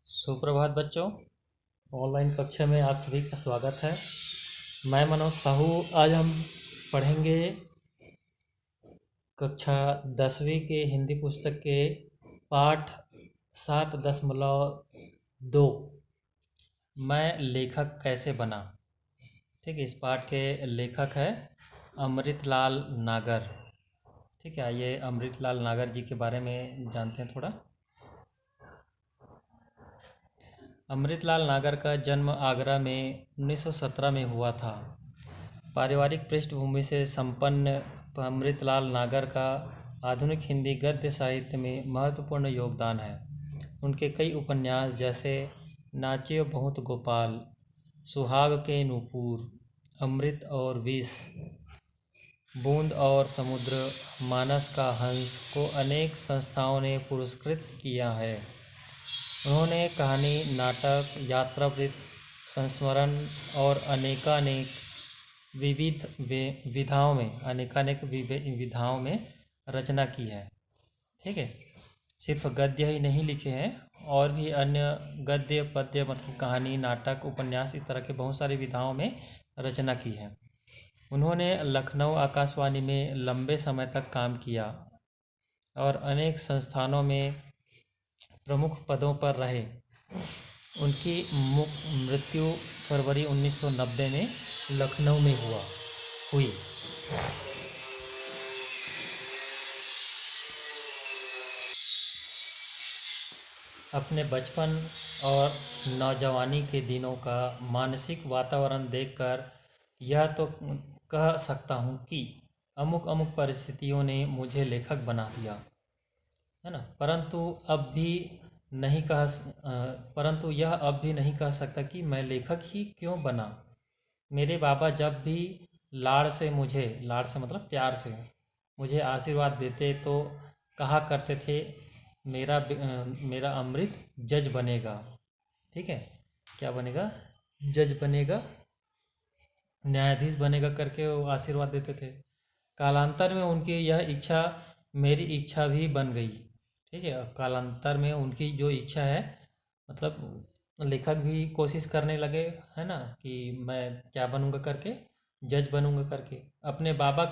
सुप्रभात बच्चों। ऑनलाइन कक्षा में आप सभी का स्वागत है। मैं मनोज साहू। आज हम पढ़ेंगे कक्षा 10वीं के हिंदी पुस्तक के पाठ 7.2 मैं लेखक कैसे बना। ठीक है, इस पाठ के लेखक है अमृतलाल नागर। ठीक है, आइए अमृतलाल नागर जी के बारे में जानते हैं थोड़ा। अमृतलाल नागर का जन्म आगरा में 1917 में हुआ था। पारिवारिक पृष्ठभूमि से संपन्न अमृतलाल नागर का आधुनिक हिंदी गद्य साहित्य में महत्वपूर्ण योगदान है। उनके कई उपन्यास जैसे नाचियो बहुत गोपाल, सुहाग के नूपुर, अमृत और विष, बूंद और समुद्र, मानस का हंस को अनेक संस्थाओं ने पुरस्कृत किया है। उन्होंने कहानी, नाटक, यात्रावृत्त, संस्मरण और अनेकानेक विधाओं में रचना की है। ठीक है, सिर्फ गद्य ही नहीं लिखे हैं, और भी अन्य गद्य, पद्य मतलब कहानी, नाटक, उपन्यास, इस तरह के बहुत सारी विधाओं में रचना की है। उन्होंने लखनऊ आकाशवाणी में लंबे समय तक काम किया और अनेक संस्थानों में प्रमुख पदों पर रहे। उनकी मृत्यु फरवरी 1990 में लखनऊ में हुई। अपने बचपन और नौजवानी के दिनों का मानसिक वातावरण देखकर यह तो कह सकता हूँ कि अमुक अमुक परिस्थितियों ने मुझे लेखक बना दिया, है ना। परंतु यह अब भी नहीं कह सकता कि मैं लेखक ही क्यों बना। मेरे बाबा जब भी लाड़ से मतलब प्यार से मुझे आशीर्वाद देते तो कहा करते थे, मेरा अमृत जज बनेगा। ठीक है, क्या बनेगा? जज बनेगा, न्यायाधीश बनेगा करके वो आशीर्वाद देते थे। कालांतर में उनकी यह इच्छा मेरी इच्छा भी बन गई। ठीक है, कालांतर में उनकी जो इच्छा है, मतलब लेखक भी कोशिश करने लगे, है ना, कि मैं क्या बनूंगा करके, जज बनूंगा करके। अपने बाबा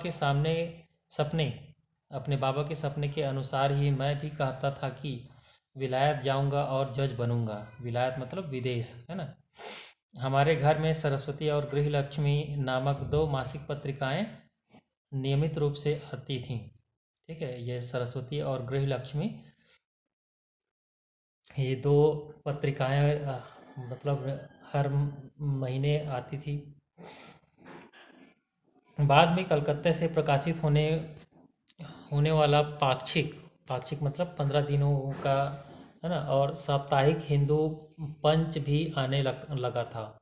के सपने के अनुसार ही मैं भी कहता था कि विलायत जाऊंगा और जज बनूंगा। विलायत मतलब विदेश, है ना। हमारे घर में सरस्वती और गृहलक्ष्मी नामक 2 मासिक पत्रिकाएं नियमित रूप से आती थीं। ठीक है, ये सरस्वती और गृहलक्ष्मी, ये 2 पत्रिकाएं मतलब हर महीने आती थी। बाद में कलकत्ते से प्रकाशित होने वाला पाक्षिक मतलब 15 दिनों का, है ना, और साप्ताहिक हिंदू पंच भी आने लगा था।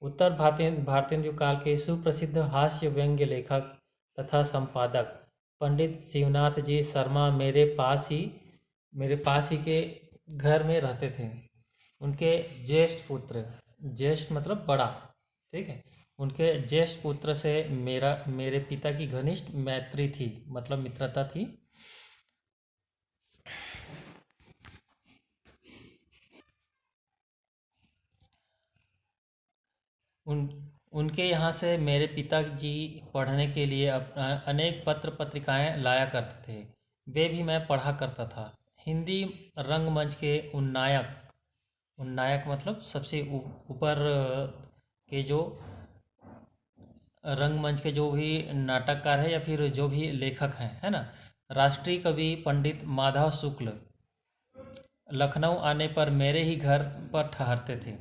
उत्तर भारतेंदु काल के सुप्रसिद्ध हास्य व्यंग्य लेखक तथा संपादक पंडित शिवनाथ जी शर्मा मेरे पास ही के घर में रहते थे। उनके ज्येष्ठ मतलब बड़ा, ठीक है, उनके ज्येष्ठ पुत्र से मेरे पिता की घनिष्ठ मैत्री थी, मतलब मित्रता थी। उनके यहाँ से मेरे पिताजी पढ़ने के लिए अनेक पत्र पत्रिकाएं लाया करते थे। वे भी मैं पढ़ा करता था। हिंदी रंगमंच के उन्नायक मतलब सबसे ऊपर के जो रंगमंच के जो भी नाटककार है या फिर जो भी लेखक हैं, है ना, राष्ट्रीय कवि पंडित माधव शुक्ल लखनऊ आने पर मेरे ही घर पर ठहरते थे।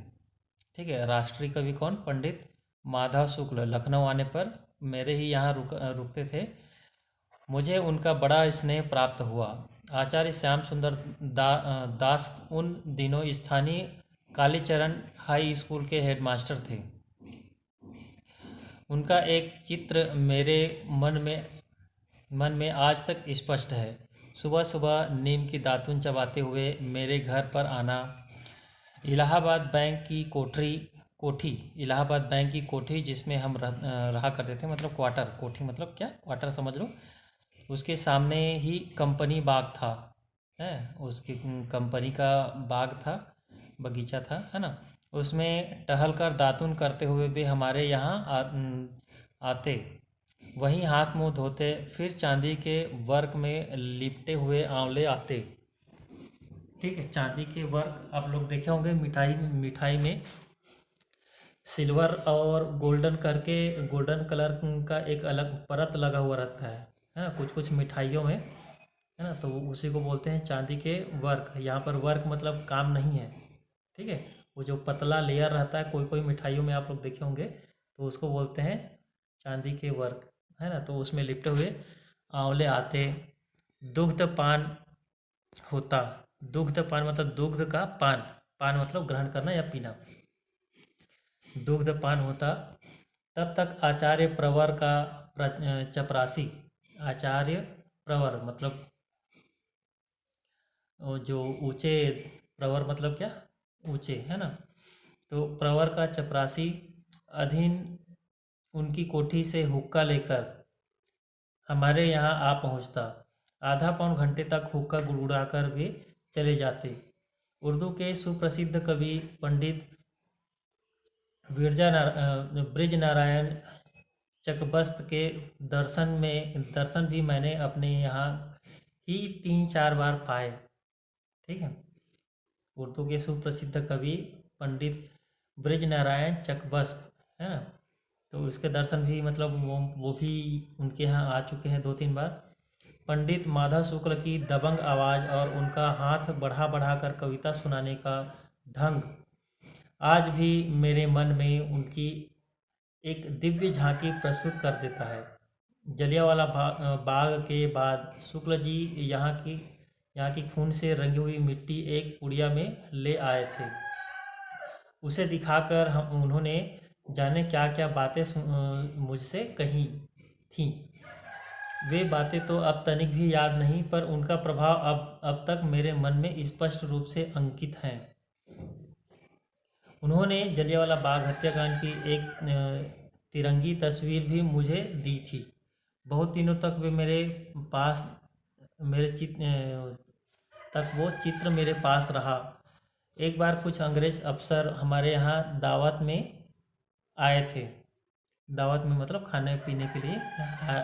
ठीक है, राष्ट्रीय कवि कौन? पंडित माधव शुक्ल लखनऊ आने पर मेरे ही यहाँ रुकते थे। मुझे उनका बड़ा स्नेह प्राप्त हुआ। आचार्य श्याम सुंदर दास उन दिनों स्थानीय कालीचरण हाई स्कूल के हेडमास्टर थे। उनका एक चित्र मेरे मन में आज तक स्पष्ट है। सुबह सुबह नीम की दातुन चबाते हुए मेरे घर पर आना, इलाहाबाद बैंक की कोठी जिसमें हम रहा करते थे, मतलब क्वार्टर, कोठी मतलब क्या, क्वार्टर समझ लो। उसके सामने ही कंपनी बाग था, है, उसकी कंपनी का बाग था। बगीचा था, है ना। उसमें टहल कर दातुन करते हुए वे हमारे यहाँ आते, वहीं हाथ मुंह धोते, फिर चांदी के वर्क में लिपटे हुए आंवले आते। ठीक है, चांदी के वर्क आप लोग देखे होंगे मिठाई मिठाई में सिल्वर और गोल्डन करके, गोल्डन कलर का एक अलग परत लगा हुआ रहता है ना, कुछ कुछ मिठाइयों में, है ना। तो उसी को बोलते हैं चांदी के वर्क। यहाँ पर वर्क मतलब काम नहीं है, ठीक है। वो जो पतला लेयर रहता है कोई कोई मिठाइयों में आप लोग देखे होंगे, तो उसको बोलते हैं चांदी के वर्क, है ना। तो उसमें लिपटे हुए आंवले आते, दुग्ध पान होता। दुग्ध पान मतलब दुग्ध का पान, पान मतलब ग्रहण करना या पीना, दुग्ध पान होता। तब तक आचार्य प्रवर का चपरासी, आचार्य प्रवर मतलब वो जो ऊंचे, प्रवर मतलब क्या, ऊंचे, है ना। तो प्रवर का चपरासी अधीन उनकी कोठी से हुक्का लेकर हमारे यहाँ आ पहुँचता। आधा पौन घंटे तक हुक्का गुड़गुड़ाकर वे चले जाते। उर्दू के सुप्रसिद्ध कवि पंडित ब्रिज नारायण चकबस्त के दर्शन भी मैंने अपने यहाँ ही 3-4 बार पाए। ठीक है, उर्दू के सुप्रसिद्ध कवि पंडित ब्रिज नारायण चकबस्त, है ना। तो उसके दर्शन भी मतलब वो भी उनके यहाँ आ चुके हैं 2-3 बार। पंडित माधव शुक्ल की दबंग आवाज़ और उनका हाथ बढ़ा बढ़ा कर कविता सुनाने का ढंग आज भी मेरे मन में उनकी एक दिव्य झांकी प्रस्तुत कर देता है। जलियांवाला बाग के बाद शुक्ल जी यहाँ की खून से रंगी हुई मिट्टी एक पुड़िया में ले आए थे। उसे दिखाकर उन्होंने जाने क्या क्या बातें मुझसे कही थीं। वे बातें तो अब तनिक भी याद नहीं, पर उनका प्रभाव अब तक मेरे मन में स्पष्ट रूप से अंकित है। उन्होंने जलियांवाला बाग हत्याकांड की एक तिरंगी तस्वीर भी मुझे दी थी। बहुत दिनों तक वे मेरे पास मेरे वो चित्र मेरे पास रहा। एक बार कुछ अंग्रेज अफसर हमारे यहाँ दावत में आए थे, दावत में मतलब खाने पीने के लिए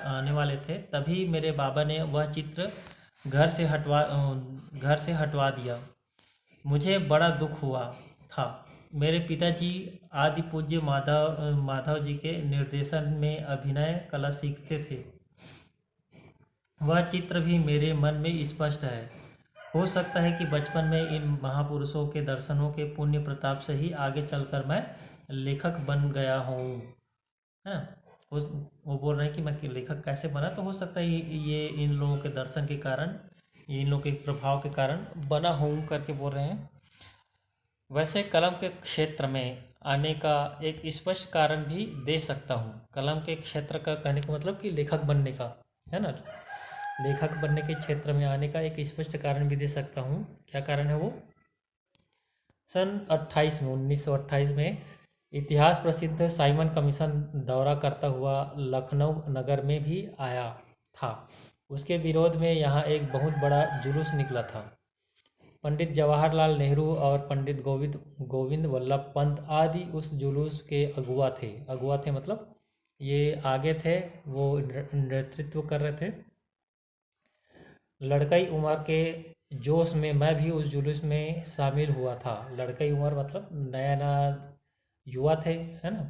आने वाले थे। तभी मेरे बाबा ने वह चित्र घर से हटवा दिया। मुझे बड़ा दुख हुआ था। मेरे पिताजी आदि पूज्य माधव जी के निर्देशन में अभिनय कला सीखते थे। वह चित्र भी मेरे मन में स्पष्ट है। हो सकता है कि बचपन में इन महापुरुषों के दर्शनों के पुण्य प्रताप से ही आगे चलकर मैं लेखक बन गया हूँ, है ना। वो बोल रहे हैं कि मैं लेखक कैसे बना, तो हो सकता है ये इन लोगों के दर्शन के कारण, इन लोगों के प्रभाव के कारण बना हूँ करके बोल रहे हैं। वैसे कलम के क्षेत्र में आने का एक स्पष्ट कारण भी दे सकता हूँ। कलम के क्षेत्र का कहने का मतलब कि लेखक बनने का, है ना। लेखक बनने के क्षेत्र में आने का एक स्पष्ट कारण भी दे सकता हूँ। क्या कारण है वो? सन 1928 में इतिहास प्रसिद्ध साइमन कमीशन दौरा करता हुआ लखनऊ नगर में भी आया था। उसके विरोध में यहाँ एक बहुत बड़ा जुलूस निकला था। पंडित जवाहरलाल नेहरू और पंडित गोविंद वल्लभ पंत आदि उस जुलूस के अगुवा थे मतलब ये आगे थे, वो नेतृत्व कर रहे थे। लड़कई उम्र के जोश में मैं भी उस जुलूस में शामिल हुआ था। लड़कई उम्र मतलब नया नया युवा थे, है ना।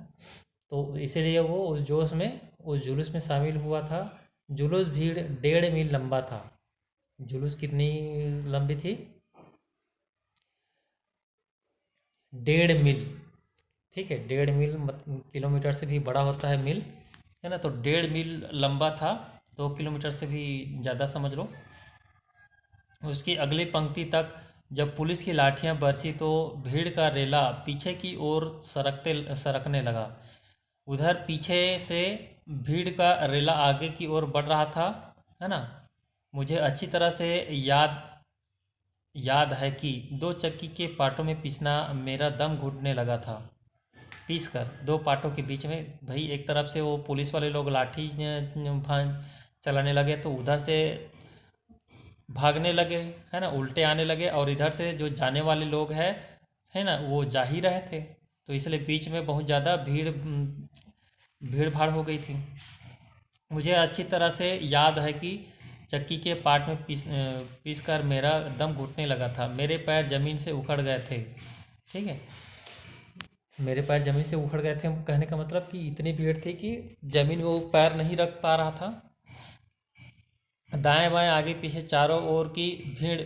तो इसीलिए वो उस जोश में उस जुलूस में शामिल हुआ था। जुलूस भीड़ 1.5 मील लंबा था। जुलूस कितनी लंबी थी? 1.5 मील, ठीक है। 1.5 मील किलोमीटर से भी बड़ा होता है मील, है ना। तो 1.5 मील लंबा था, 2 किलोमीटर से भी ज़्यादा समझ लो। उसकी अगली पंक्ति तक जब पुलिस की लाठियां बरसी तो भीड़ का रेला पीछे की ओर सरकने लगा। उधर पीछे से भीड़ का रेला आगे की ओर बढ़ रहा था, है ना। मुझे अच्छी तरह से याद है कि 2 चक्की के पाटों में पिसना मेरा दम घुटने लगा था। पीस कर 2 पाटों के बीच में, भाई एक तरफ से वो पुलिस वाले लोग लाठी चलाने लगे तो उधर से भागने लगे, है ना, उल्टे आने लगे, और इधर से जो जाने वाले लोग हैं, है ना, वो जा ही रहे थे, तो इसलिए बीच में बहुत ज़्यादा भीड़ भाड़ हो गई थी। मुझे अच्छी तरह से याद है कि चक्की के पार्ट में पीस कर मेरा दम घुटने लगा था, मेरे पैर ज़मीन से उखड़ गए थे। ठीक है, मेरे पैर ज़मीन से उखड़ गए थे, कहने का मतलब कि इतनी भीड़ थी कि ज़मीन में वो पैर नहीं रख पा रहा था। दाएं बाएं आगे पीछे चारों ओर की भीड़,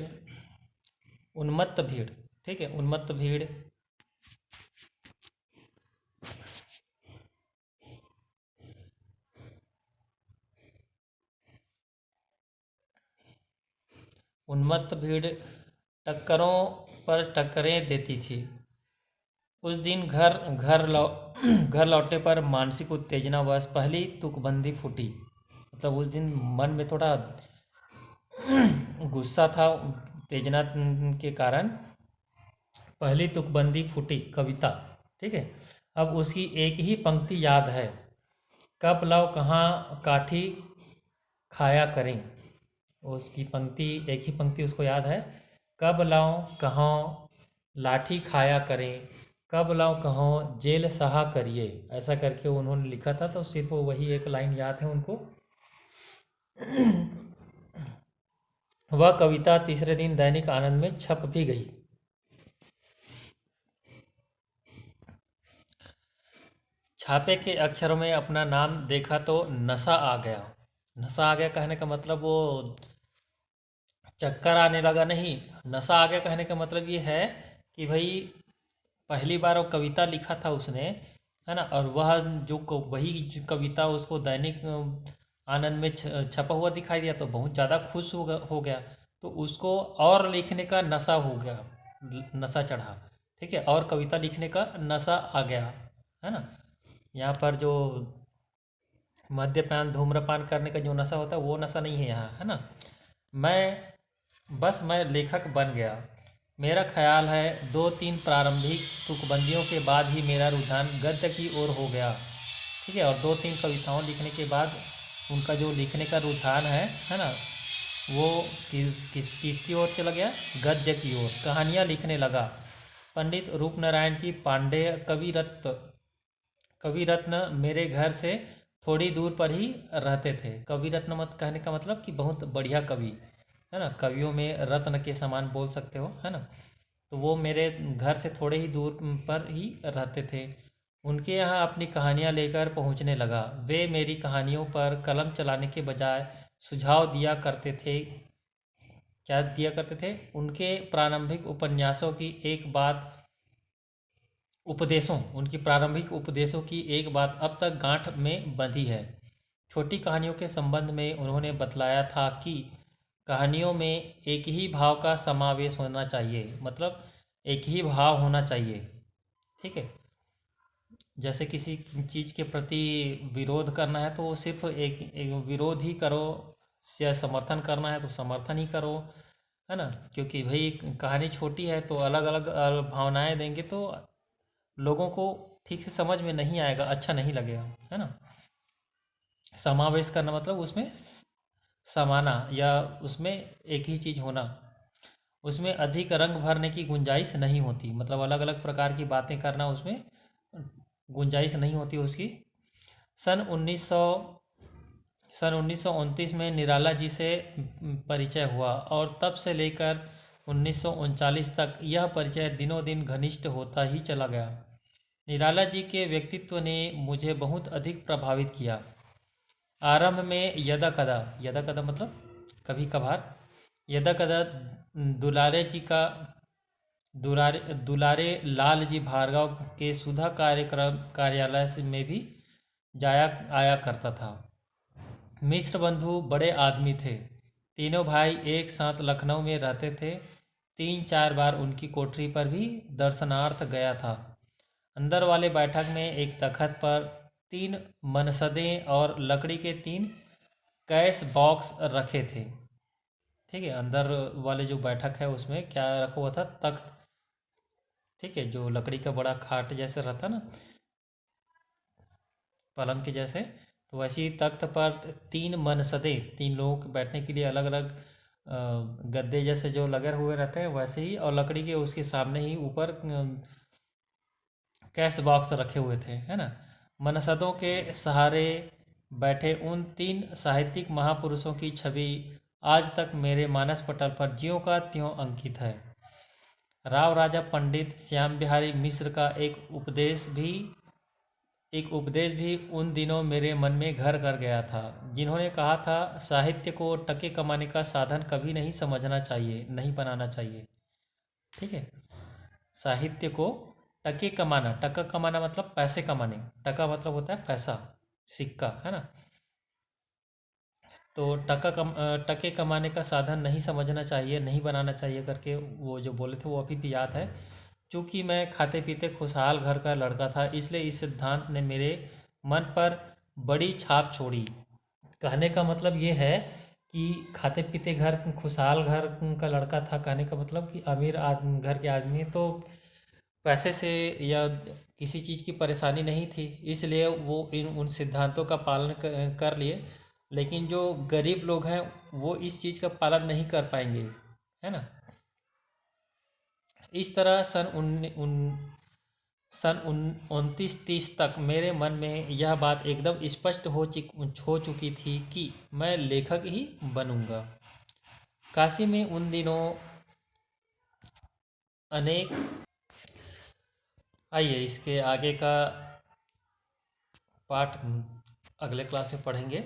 उन्मत्त भीड़। ठीक है, उन्मत्त भीड़। उन्मत्त भीड़ टक्करों पर टक्करें देती थी। उस दिन घर लौटने पर मानसिक उत्तेजनावश पहली तुकबंदी फूटी। मतलब उस दिन मन में थोड़ा गुस्सा था, उत्तेजना के कारण पहली तुकबंदी फूटी, कविता। ठीक है, अब उसकी एक ही पंक्ति याद है, कब लव कहाँ काठी खाया करें। उसकी पंक्ति, एक ही पंक्ति उसको याद है, कब लाऊं कहाँ लाठी खाया करें, कब लाऊं कहाँ जेल सहा करिए। ऐसा करके उन्होंने लिखा था, तो सिर्फ वही एक लाइन याद है उनको। वह कविता तीसरे दिन दैनिक आनंद में छप भी गई। छापे के अक्षरों में अपना नाम देखा तो नशा आ गया। नशा आ गया कहने का मतलब वो चक्कर आने लगा नहीं, नशा आ गया कहने का मतलब ये है कि भाई पहली बार वो कविता लिखा था उसने, है ना, और वह वही जो कविता उसको दैनिक आनंद में छपा हुआ दिखाई दिया, तो बहुत ज़्यादा खुश हो गया, तो उसको और लिखने का नशा हो गया, नशा चढ़ा। ठीक है, और कविता लिखने का नशा आ गया, है ना। यहाँ पर जो मद्यपान धूम्रपान करने का जो नशा होता है वो नशा नहीं है यहाँ, है ना। मैं लेखक बन गया। मेरा ख्याल है 2-3 प्रारंभिक तुकबंदियों के बाद ही मेरा रुझान गद्य की ओर हो गया। ठीक है, और 2-3 कविताओं लिखने के बाद उनका जो लिखने का रुझान है ना, वो किसकी ओर चला गया, गद्य की ओर, कहानियाँ लिखने लगा। पंडित रूपनारायण की पांडेय कवि रत्न मेरे घर से थोड़ी दूर पर ही रहते थे। कवि रत्न मत कहने का मतलब कि बहुत बढ़िया कवि, है ना, कवियों में रत्न के समान बोल सकते हो, है ना। तो वो मेरे घर से थोड़े ही दूर पर ही रहते थे। उनके यहाँ अपनी कहानियाँ लेकर पहुँचने लगा। वे मेरी कहानियों पर कलम चलाने के बजाय सुझाव दिया करते थे। क्या दिया करते थे, उनके प्रारंभिक उपन्यासों की एक बात उपदेशों उनकी प्रारंभिक उपदेशों की एक बात अब तक गांठ में बंधी है। छोटी कहानियों के संबंध में उन्होंने बतलाया था कि कहानियों में एक ही भाव का समावेश होना चाहिए, मतलब एक ही भाव होना चाहिए। ठीक है, जैसे किसी चीज़ के प्रति विरोध करना है तो वो सिर्फ एक विरोध ही करो, या समर्थन करना है तो समर्थन ही करो, है ना। क्योंकि भाई कहानी छोटी है तो अलग अलग भावनाएं देंगे तो लोगों को ठीक से समझ में नहीं आएगा, अच्छा नहीं लगेगा, है ना। समावेश करना मतलब उसमें समाना, या उसमें एक ही चीज़ होना, उसमें अधिक रंग भरने की गुंजाइश नहीं होती, मतलब अलग अलग प्रकार की बातें करना उसमें गुंजाइश नहीं होती उसकी। सन 1900 सन 1929 में निराला जी से परिचय हुआ, और तब से लेकर 1939 तक यह परिचय दिनों दिन घनिष्ठ होता ही चला गया। निराला जी के व्यक्तित्व ने मुझे बहुत अधिक प्रभावित किया। आरंभ में यदा कदा मतलब कभी कभार, यदा कदा दुलारे जी का दुलारे लाल जी भार्गव के सुधा कार्यालय में भी जाया आया करता था। मिश्र बंधु बड़े आदमी थे। तीनों भाई एक साथ लखनऊ में रहते थे। 3-4 बार उनकी कोठरी पर भी दर्शनार्थ गया था। अंदर वाले बैठक में एक तखत पर 3 मनसदें और लकड़ी के 3 कैश बॉक्स रखे थे। ठीक है, अंदर वाले जो बैठक है उसमें क्या रखा हुआ था, तख्त। ठीक है, जो लकड़ी का बड़ा खाट जैसे रहता ना, पलंग के जैसे, तो वैसी तख्त पर 3 मनसदें, 3 लोगों के बैठने के लिए अलग अलग गद्दे जैसे जो लगे हुए रहते हैं वैसे ही, और लकड़ी के उसके सामने ही ऊपर कैश बॉक्स रखे हुए थे, है ना। मनसदों के सहारे बैठे उन तीन साहित्यिक महापुरुषों की छवि आज तक मेरे मानस पटल पर ज्यों का त्यों अंकित है। राव राजा पंडित श्याम बिहारी मिश्र का एक उपदेश भी उन दिनों मेरे मन में घर कर गया था, जिन्होंने कहा था साहित्य को टके कमाने का साधन कभी नहीं समझना चाहिए, नहीं बनाना चाहिए। ठीक है। साहित्य को टके कमाना, टका कमाना मतलब पैसे कमाने, टका मतलब होता है पैसा, सिक्का, है ना। तो टके कमाने का साधन नहीं समझना चाहिए, नहीं बनाना चाहिए करके वो जो बोले थे वो अभी भी याद है। चूँकि मैं खाते पीते खुशहाल घर का लड़का था, इसलिए इस सिद्धांत ने मेरे मन पर बड़ी छाप छोड़ी। कहने का मतलब ये है कि खाते पीते घर, खुशहाल घर का लड़का था, कहने का मतलब कि अमीर आदमी, घर के आदमी तो पैसे से या किसी चीज़ की परेशानी नहीं थी, इसलिए वो इन उन सिद्धांतों का पालन कर लिए। लेकिन जो गरीब लोग हैं वो इस चीज़ का पालन नहीं कर पाएंगे, है ना। इस तरह सन 2930 तक मेरे मन में यह बात एकदम स्पष्ट हो चुकी थी कि मैं लेखक ही बनूंगा। काशी में उन दिनों अनेक, आइए इसके आगे का पार्ट अगले क्लास में पढ़ेंगे।